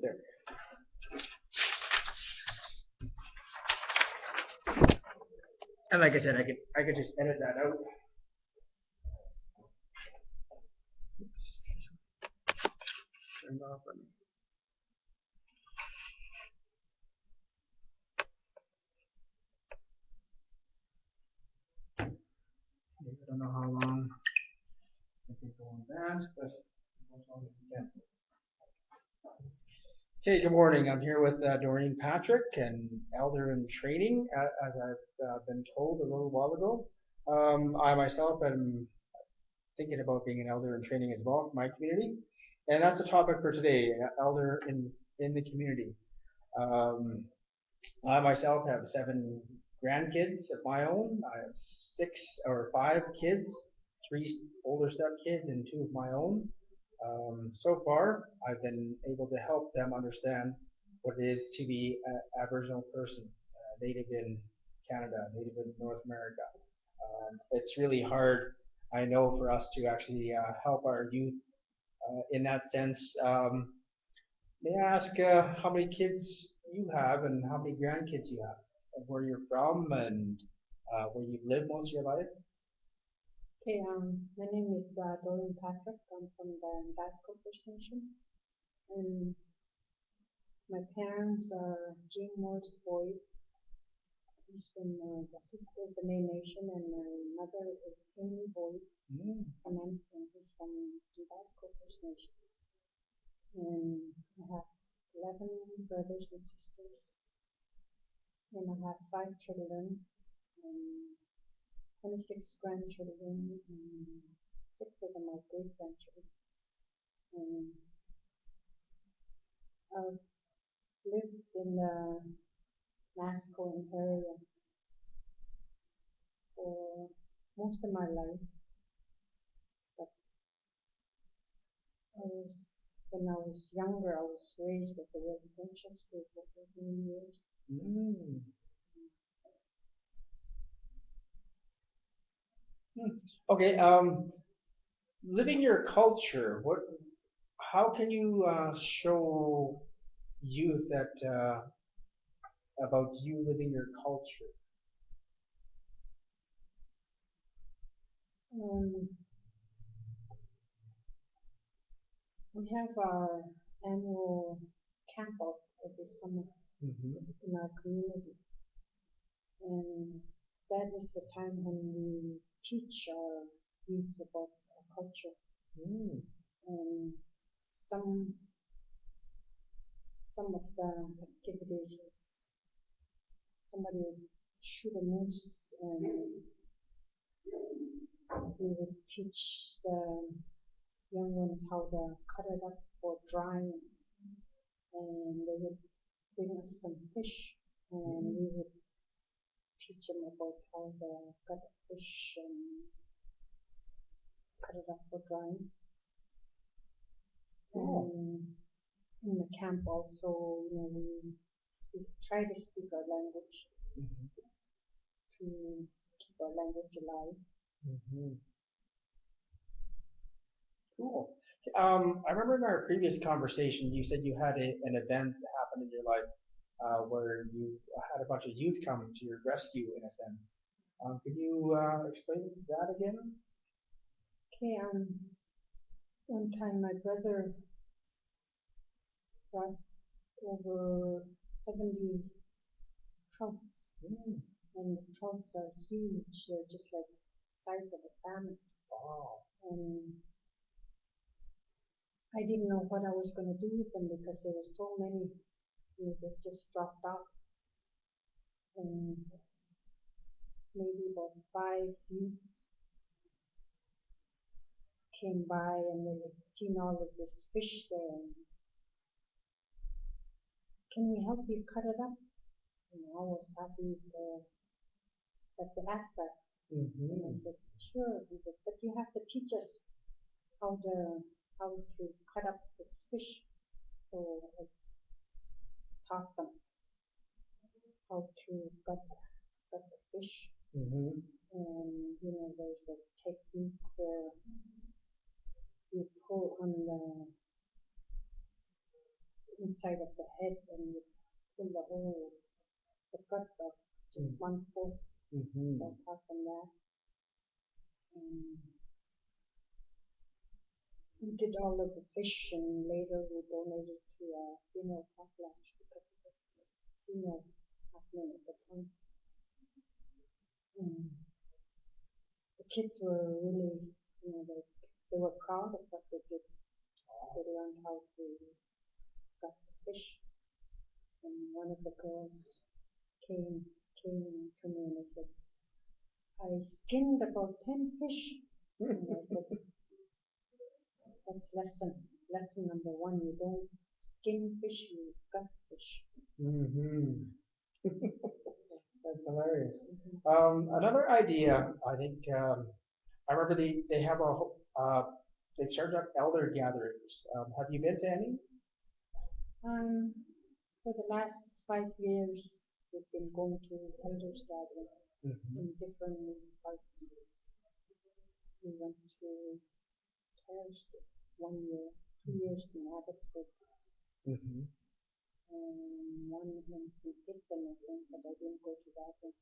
There. And like I said, I could just edit that out. Turn it off. I don't know how long I can go on that, but as long as we can. Okay, good morning. I'm here with Doreen Patrick, and Elder in Training, as I've been told a little while ago. I myself am thinking about being an elder in training as well for my community, and that's the topic for today: elder in the community. Um, I myself have 7 grandkids of my own. I have 5 kids, 3 older stepkids, and 2 of my own. So far, I've been able to help them understand what it is to be an Aboriginal person, native in Canada, native in North America. It's really hard, I know, for us to actually help our youth in that sense. May I ask how many kids you have and how many grandkids you have, and where you're from, and where you've lived most of your life? Okay, my name is Doreen Patrick. I'm from the Basco First Nation, and my parents are Jean Morse Boyd. He's from the Sister Nation, and my mother is Amy Boyd. And he's from the Basco First Nation. And I have 11 brothers and sisters, and I have 5 children, and 26 grandchildren, and 6 of them are great grandchildren. And I've lived in the Mascouin area for most of my life, but when I was younger, I was raised at the residential school for 13 years. Okay, living your culture, how can you show youth that about you living your culture? We have our annual camp out every summer in our community, and that is the time when we teach our youth about our culture. And some of the activities is somebody would shoot a moose, and we would teach the young ones how to cut it up for drying, and they would bring us some fish, and we would teach them about how to cut the fish and cut it up for drying. And in the camp also, we try to speak our language to keep our language alive. Cool. I remember in our previous conversation, you said you had an event that happened in your life where you had a bunch of youth come to your rescue, in a sense. Could you explain that again? Okay, one time my brother brought over 70 trouts, and the trouts are huge. They're just like the size of a salmon. Wow. And I didn't know what I was going to do with them because there were so many. They just dropped off. And maybe about 5 youths came by, and they had seen all of this fish there. And, can we help you cut it up? And I was happy that they asked that. And I said, sure. He said, but you have to teach us how to cut up this fish. So I taught them how to cut the fish. And there's a technique where you pull on inside of the head and you pull the whole, the gut of just one foot. Mm-hmm. So apart from that, um, we did all of the fish and later we donated to a funeral potlatch because it was a funeral happening at the time. The kids were really, they were proud of what they did. They learned how to gut the fish. And one of the girls came to me and said, I skinned about 10 fish. And I said, that's lesson number one. You don't skin fish, you gut fish. Mm-hmm. That's hilarious. Another idea, I think, I remember they have they started up elder gatherings. Have you been to any? For the last 5 years, we've been going to elders gathering in different parts. We went to Terrace 1 year, 2 years in Abbotsford, and one in St. Kitson, I think, but I didn't go to that one.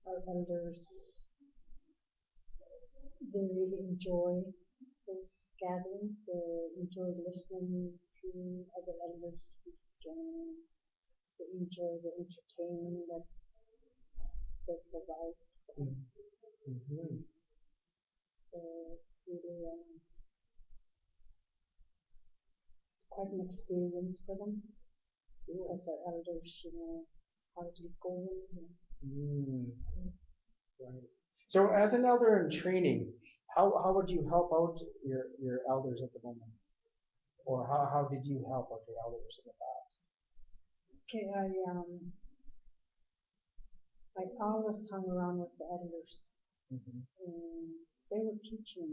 Our elders, they really enjoy those gatherings. They enjoy listening to other elders speak, and they enjoy the entertainment that they provide. So it's really quite an experience for them because our elders, hardly go in. Right. So, as an elder in training, how would you help out your elders at the moment, or how did you help out your elders in the past? Okay, I always hung around with the elders. And they were teaching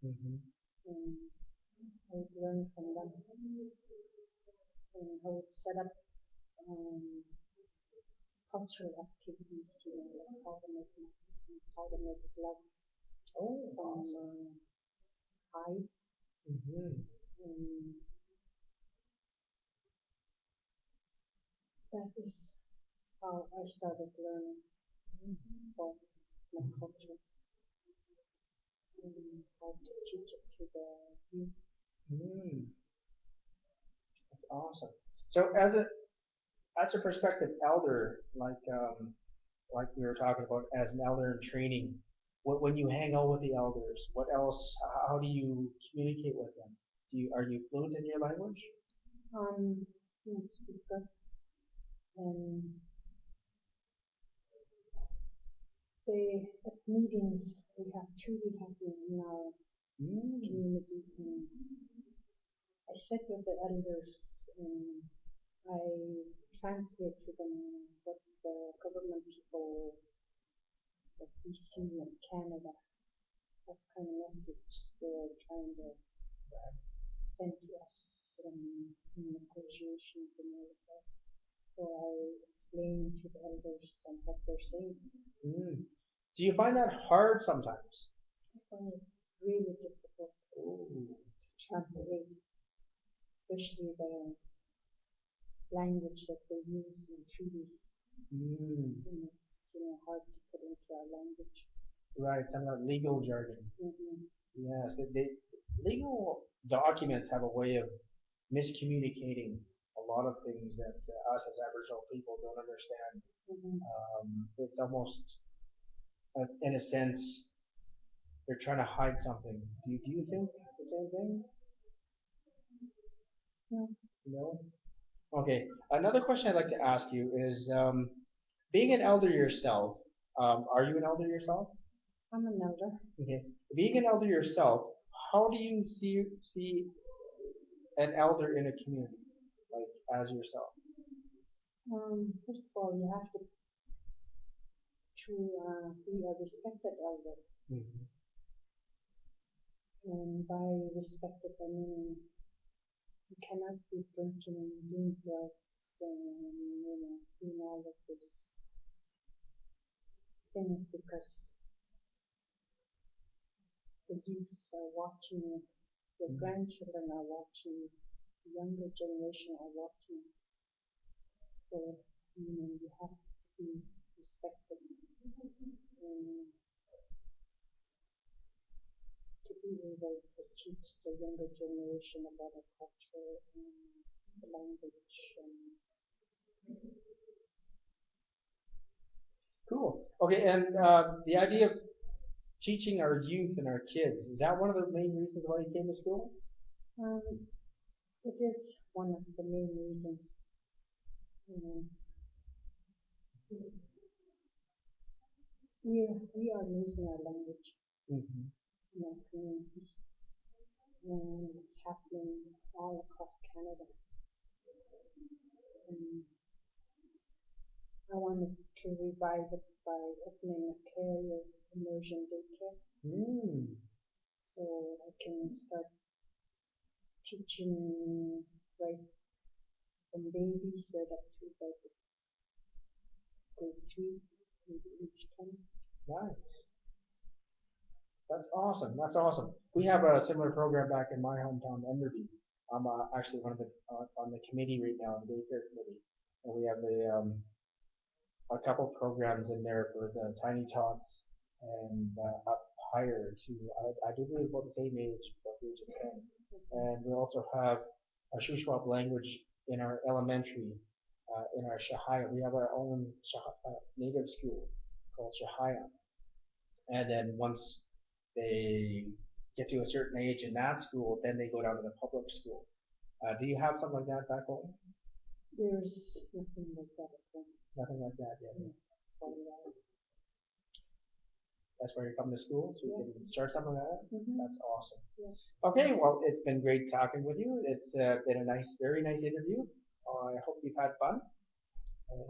me, and I would learn from them. And I would set up cultural activities, like how to make masks and how to make gloves from hide. And that is how I started learning about my culture and how to teach it to the youth. That's awesome. So, as a prospective elder, like we were talking about, as an elder in training, when you hang out with the elders, what else? How do you communicate with them? Are you fluent in your language? Fluent speaker, and at meetings we have truly happening in our community. And I sit with the elders and I translate to them what the government people of BC and Canada, what kind of message they're trying to send to us in negotiations and all of that. So I explain to the elders and what they're saying. Do you find that hard sometimes? I find it really difficult to translate, especially the language that they use in treaties. And it's hard to put into our language. Right, some of that legal jargon. Yes, legal documents have a way of miscommunicating a lot of things that us as Aboriginal people don't understand. It's almost, in a sense, they're trying to hide something. Do you think the same thing? No? Okay. Another question I'd like to ask you is, being an elder yourself, are you an elder yourself? I'm an elder. Okay. Being an elder yourself, how do you see an elder in a community, like as yourself? First of all, you have to be a respected elder. And by respected, I mean you cannot be drinking, doing drugs, and doing all of these things because the youths are watching you. the grandchildren are watching, the younger generation are watching. So, you have to be respected and to be able to teach the younger generation about our culture and the language and Cool. Okay, and the idea of teaching our youth and our kids, is that one of the main reasons why you came to school? it is one of the main reasons. We are losing our language Mm-hmm. in our communities, and it's happening all across Canada. And I wanted to revive it by opening a career immersion daycare, Mm. so I can start teaching right from babies right up to about grade 3, maybe age 10. Nice. That's awesome. That's awesome. We have a similar program back in my hometown, Enderby. I'm actually one of the on the committee right now, the daycare committee, and we have a couple programs in there for the tiny tots and up higher to I do believe about the same age, about the age of 10. And we also have a Shuswap language in our elementary, in our Shahaya. We have our own native school called Shahaya. And then once they get to a certain age in that school, then they go down to the public school. Do you have something like that back home? There's nothing like that at home. Nothing like that yet. So, That's where you come to school, so you can start something like that. That's awesome. yeah. Okay, well, it's been great talking with you. It's been a very nice interview. I hope you've had fun.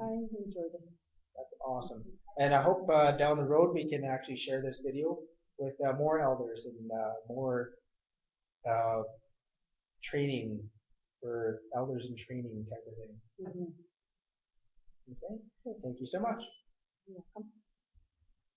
I enjoyed it. That's awesome. And I hope down the road we can actually share this video with more elders and more uh, training for elders in training type of thing. Mm-hmm. Okay, thank you so much. You're welcome.